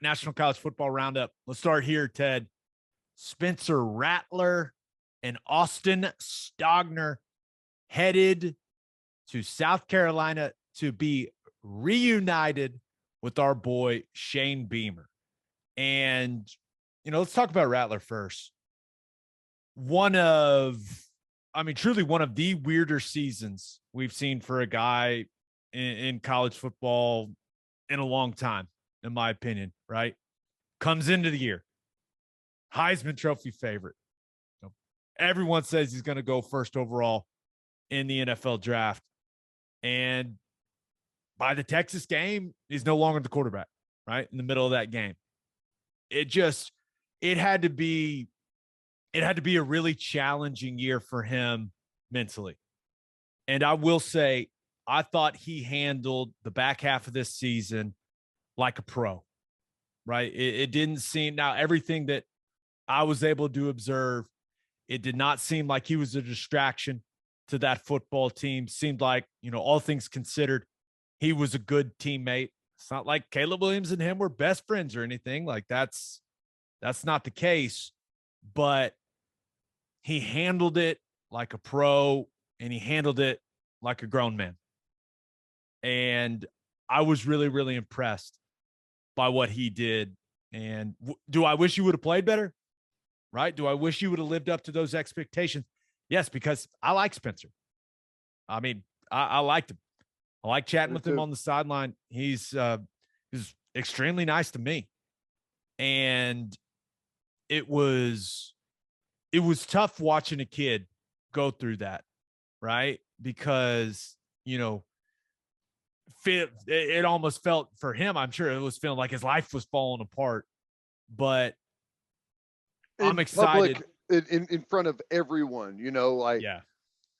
National College Football Roundup. Let's start here, Ted. Spencer Rattler and Austin Stogner headed to South Carolina to be reunited with our boy Shane Beamer. And, let's talk about Rattler first. Truly one of the weirder seasons we've seen for a guy in college football in a long time, in my opinion, right? Comes into the year, Heisman Trophy favorite. Everyone says he's going to go first overall in the NFL draft. And by the Texas game, he's no longer the quarterback, right? In the middle of that game. It had to be a really challenging year for him mentally. And I will say, I thought he handled the back half of this season like a pro, right? It didn't seem, now everything that I was able to observe, it did not seem like he was a distraction to that football team. Seemed like, all things considered, he was a good teammate. It's not like Caleb Williams and him were best friends or anything. Like that's not the case, but he handled it like a pro and he handled it like a grown man. And I was really, really impressed by what he did. And do I wish he would have played better? Right? Do I wish he would have lived up to those expectations? Yes, because I like Spencer. I liked him. I like chatting with him on the sideline. He's extremely nice to me. And it was tough watching a kid go through that, right? Because, it almost felt for him, I'm sure it was feeling like his life was falling apart. But I'm excited. In front of everyone,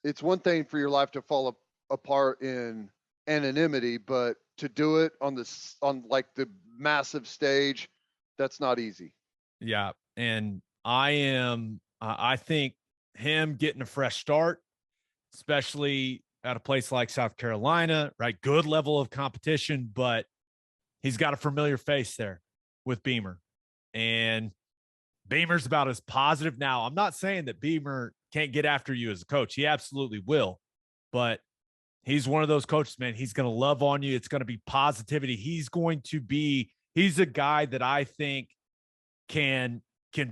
it's one thing for your life to fall apart in anonymity, but to do it on the massive stage, that's not easy. Yeah. And I think him getting a fresh start, especially at a place like South Carolina, right? Good level of competition, but he's got a familiar face there with Beamer. And Beamer's about as positive now. I'm not saying that Beamer can't get after you as a coach. He absolutely will. But he's one of those coaches, man. He's going to love on you. It's going to be positivity. He's a guy that I think can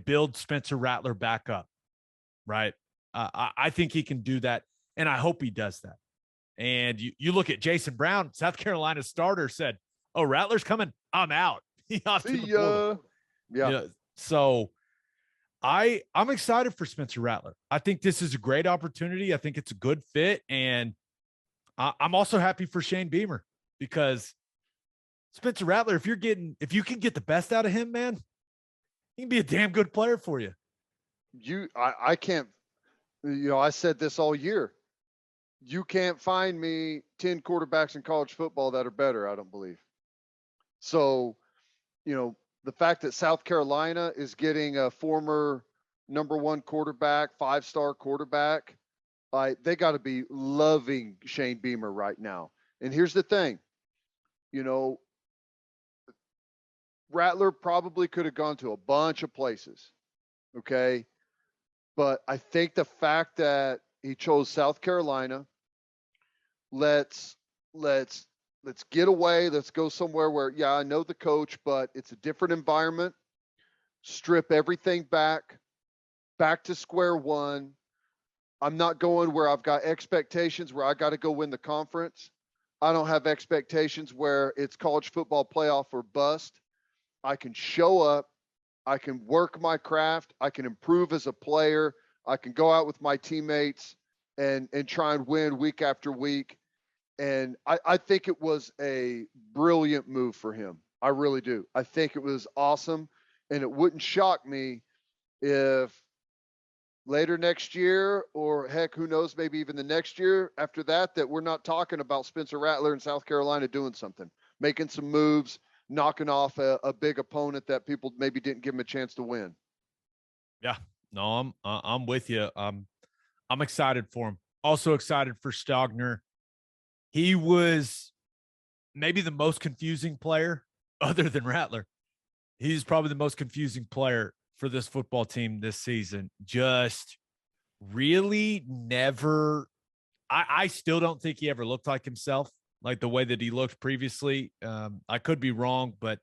build Spencer Rattler back up, right? I think he can do that, and I hope he does that. And you look at Jason Brown, South Carolina starter, said, "Oh, Rattler's coming. I'm out." Yeah. So I'm excited for Spencer Rattler. I think this is a great opportunity. I think it's a good fit, and I'm also happy for Shane Beamer because Spencer Rattler, if you can get the best out of him, man, he can be a damn good player for you. I can't, I said this all year. You can't find me 10 quarterbacks in college football that are better, I don't believe. So, the fact that South Carolina is getting a former number one quarterback, 5-star quarterback, they got to be loving Shane Beamer right now. And here's the thing, Rattler probably could have gone to a bunch of places. Okay. But I think the fact that he chose South Carolina, let's get away. Let's go somewhere where, I know the coach, but it's a different environment. Strip everything back to square one. I'm not going where I've got expectations where I got to go win the conference. I don't have expectations where it's college football playoff or bust. I can show up. I can work my craft. I can improve as a player. I can go out with my teammates and try and win week after week. And I think it was a brilliant move for him. I really do. I think it was awesome. And it wouldn't shock me if later next year, or heck, who knows, maybe even the next year after that we're not talking about Spencer Rattler in South Carolina doing something, making some moves, knocking off a big opponent that people maybe didn't give him a chance to win. Yeah, no, I'm with you. I'm excited for him. Also excited for Stogner. He was maybe the most confusing player other than Rattler he's probably the most confusing player for this football team this season. Just really never, I still don't think he ever looked like himself, like the way that he looked previously. I could be wrong, but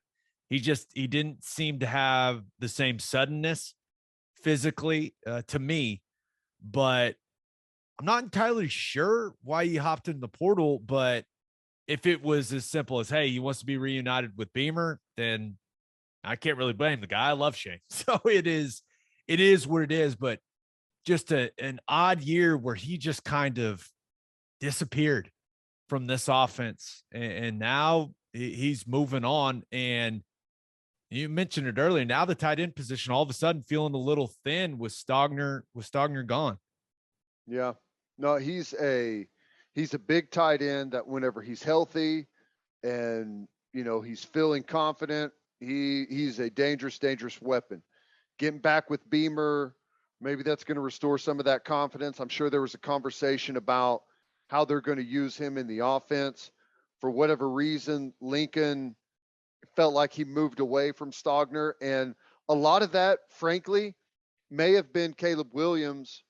he didn't seem to have the same suddenness physically to me. But I'm not entirely sure why he hopped in the portal. But if it was as simple as, hey, he wants to be reunited with Beamer, then I can't really blame the guy. I love Shane. So it is what it is. But just an odd year where he just kind of disappeared from this offense. And now he's moving on. And you mentioned it earlier. Now the tight end position, all of a sudden feeling a little thin with Stogner gone. Yeah. No, he's a big tight end that whenever he's healthy and, he's feeling confident, he's a dangerous weapon. Getting back with Beamer, maybe that's going to restore some of that confidence. I'm sure there was a conversation about how they're going to use him in the offense. For whatever reason, Lincoln felt like he moved away from Stogner. And a lot of that, frankly, may have been Caleb Williams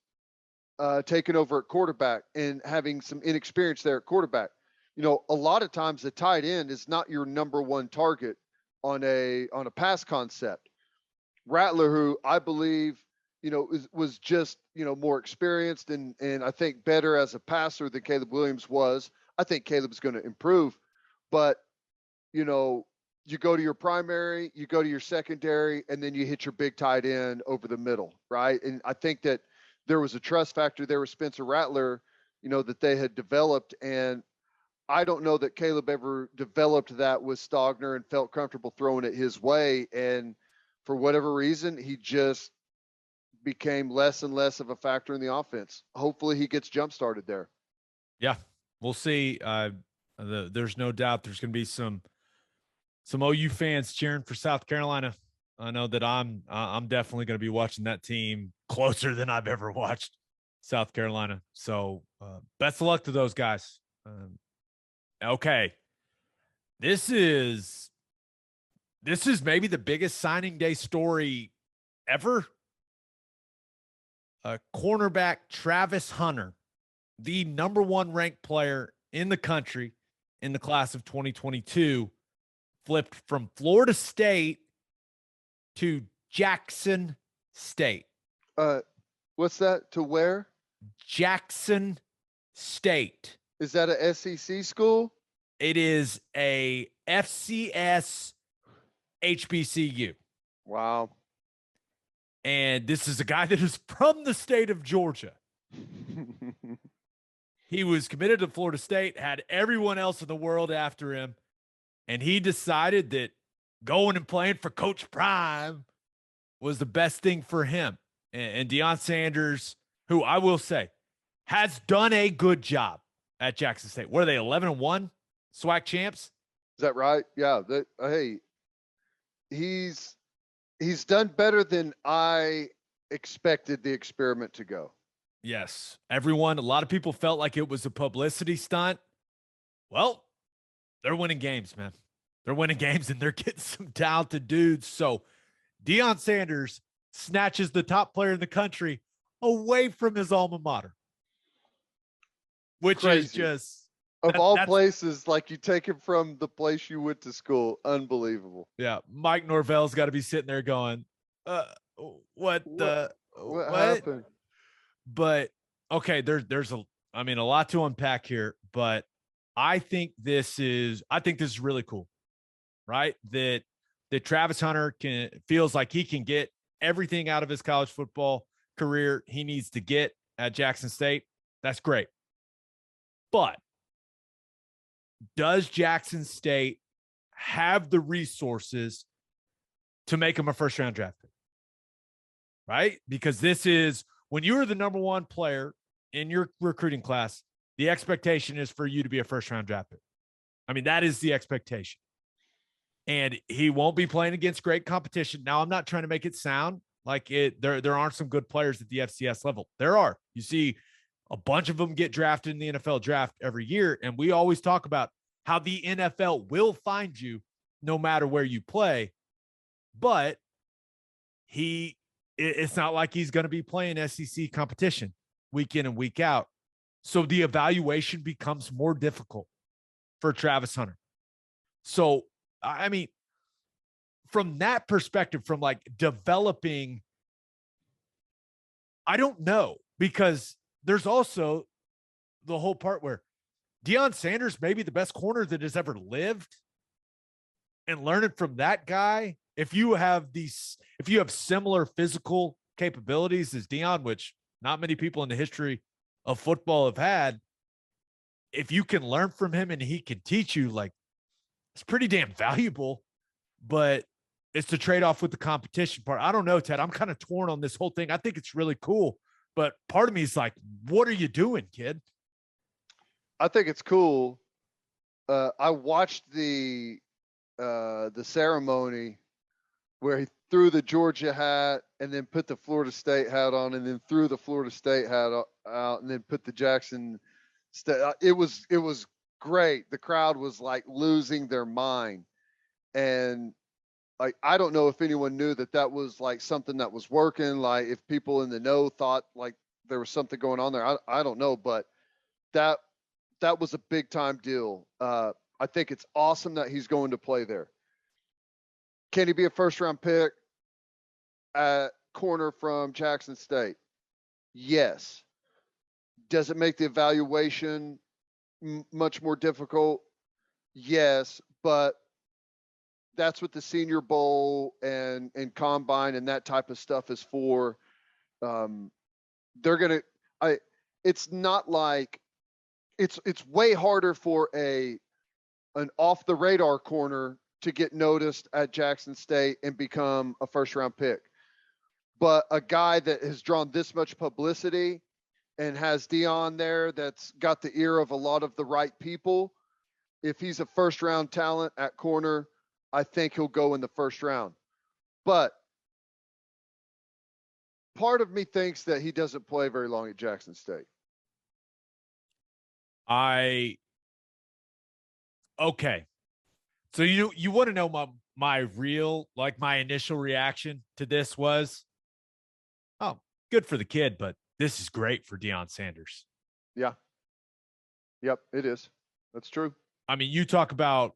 taking over at quarterback and having some inexperience there at quarterback. A lot of times the tight end is not your number one target on a pass concept. Rattler, who I believe, was just, more experienced and I think better as a passer than Caleb Williams was. I think Caleb's going to improve, but, you go to your primary, you go to your secondary, and then you hit your big tight end over the middle, right? And I think that there was a trust factor there with Spencer Rattler, that they had developed. And I don't know that Caleb ever developed that with Stogner and felt comfortable throwing it his way. And for whatever reason, he just became less and less of a factor in the offense. Hopefully he gets jump started there. Yeah, we'll see. There's no doubt there's going to be some OU fans cheering for South Carolina. I know that I'm definitely going to be watching that team closer than I've ever watched South Carolina. So best of luck to those guys. Okay. This is maybe the biggest signing day story ever. Cornerback Travis Hunter, the number one ranked player in the country in the class of 2022, flipped from Florida State to Jackson State. What's that? To where? Jackson State. Is that a SEC school? It is a FCS HBCU. Wow. And this is a guy that is from the state of Georgia. He was committed to Florida State, had everyone else in the world after him, and he decided that going and playing for Coach Prime was the best thing for him. And Deion Sanders, who I will say has done a good job at Jackson State. What are they, 11-1 SWAC champs? Is that right? Yeah. Hey, he's done better than I expected the experiment to go. Yes. A lot of people felt like it was a publicity stunt. Well, they're winning games, man. They're winning games and they're getting some talented dudes. So Deion Sanders snatches the top player in the country away from his alma mater, which Crazy. Is just of all places, like you take him from the place you went to school. Unbelievable. Yeah. Mike Norvell's got to be sitting there going, what happened? But okay, there's a lot to unpack here, but I think this is really cool, right? That Travis Hunter feels like he can get everything out of his college football career he needs to get at Jackson State. That's great. But does Jackson State have the resources to make him a first-round draft pick? Right? Because this is when you are the number one player in your recruiting class, the expectation is for you to be a first-round draft pick. I mean, that is the expectation. And he won't be playing against great competition. Now, I'm not trying to make it sound like there aren't some good players at the FCS level. There are. You see a bunch of them get drafted in the NFL draft every year, and we always talk about how the NFL will find you no matter where you play. but it's not like he's going to be playing SEC competition week in and week out. So the evaluation becomes more difficult for Travis Hunter. So, I mean, from that perspective, from like developing, I don't know, because there's also the whole part where Deion Sanders may be the best corner that has ever lived, and learning from that guy. If you have similar physical capabilities as Deion, which not many people in the history of football have had, if you can learn from him and he can teach you, like, it's pretty damn valuable. But it's the trade-off with the competition part. I don't know, Ted. I'm kind of torn on this whole thing. I think it's really cool, but part of me is like, what are you doing, kid? I think it's cool. I watched the ceremony where he threw the Georgia hat and then put the Florida State hat on, and then threw the Florida State hat out and then put the Jackson State. It was great. The crowd was like losing their mind. And like, I don't know if anyone knew that was like something that was working. Like, if people in the know thought like there was something going on there, I don't know, but that was a big time deal. I think it's awesome that he's going to play there. Can he be a first round pick at corner from Jackson State? Yes. Does it make the evaluation much more difficult? Yes, but that's what the Senior Bowl and Combine and that type of stuff is for. It's not like it's way harder for an off the radar corner to get noticed at Jackson State and become a first round pick. But a guy that has drawn this much publicity and has Deion there that's got the ear of a lot of the right people, if he's a first round talent at corner, I think he'll go in the first round. But part of me thinks that he doesn't play very long at Jackson State. Okay. So you want to know my real, like, my initial reaction to this was, oh, good for the kid, but this is great for Deion Sanders. Yeah. Yep, it is. That's true. I mean, you talk about,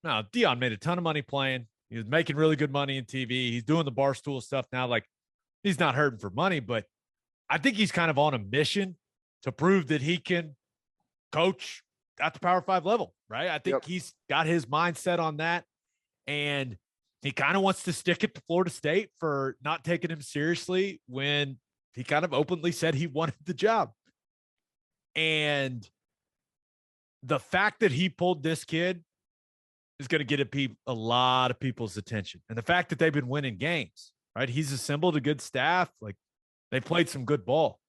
no, Deion made a ton of money playing. He was making really good money in TV. He's doing the Barstool stuff now. Like, he's not hurting for money, but I think he's kind of on a mission to prove that he can coach at the Power 5 level, right? I think he's got his mindset on that. And he kind of wants to stick it to Florida State for not taking him seriously when he kind of openly said he wanted the job. And the fact that he pulled this kid is going to get a lot of people's attention. And the fact that they've been winning games, right? He's assembled a good staff. Like, they played some good ball.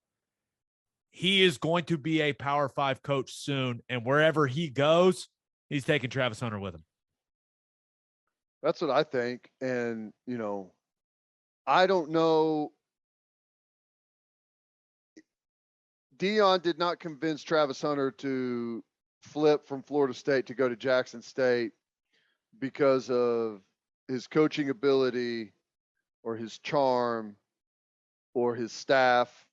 He is going to be a Power 5 coach soon. And wherever he goes, he's taking Travis Hunter with him. That's what I think. And, I don't know. Deion did not convince Travis Hunter to flip from Florida State to go to Jackson State because of his coaching ability or his charm or his staff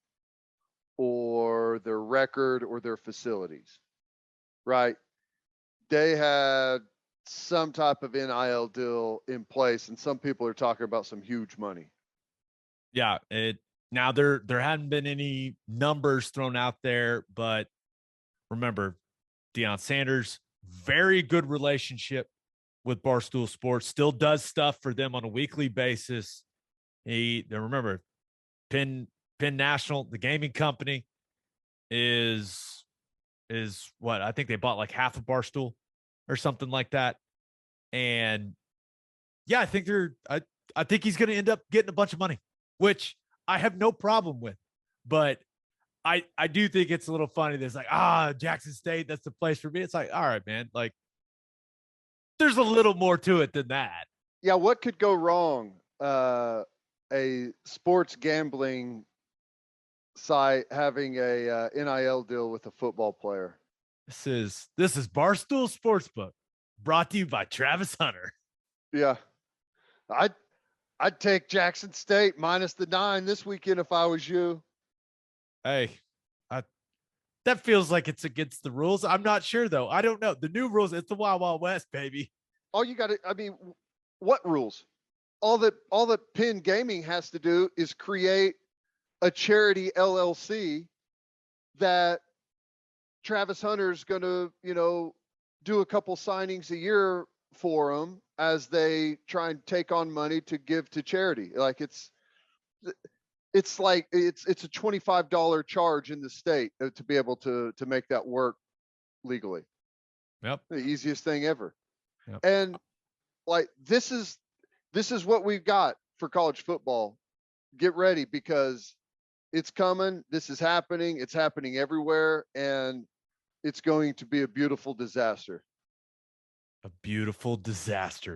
or their record or their facilities, right? They had some type of NIL deal in place, and some people are talking about some huge money. Yeah, now there hadn't been any numbers thrown out there, but remember, Deion Sanders, very good relationship with Barstool Sports, still does stuff for them on a weekly basis. Remember, Penn National, the gaming company, is what I think they bought like half of Barstool or something like that. And yeah, I think I think he's going to end up getting a bunch of money, which I have no problem with. But I do think it's a little funny. There's like, Jackson State, that's the place for me. It's like, all right, man, like, there's a little more to it than that. Yeah, what could go wrong? A sports gambling site having a NIL deal with a football player. This is Barstool Sportsbook, brought to you by Travis Hunter. Yeah, I'd take Jackson State minus the 9 this weekend if I was you. Hey, that feels like it's against the rules. I'm not sure though. I don't know. The new rules, it's the Wild Wild West, baby. All you got to, I mean, what rules? All that Penn Gaming has to do is create a charity LLC that Travis Hunter's going to, do a couple signings a year for them as they try and take on money to give to charity. Like it's like it's a $25 charge in the state to be able to make that work legally. Yep. The easiest thing ever. Yep. And like this is what we've got for college football. Get ready because it's coming. This is happening. It's happening everywhere, and it's going to be a beautiful disaster. A beautiful disaster.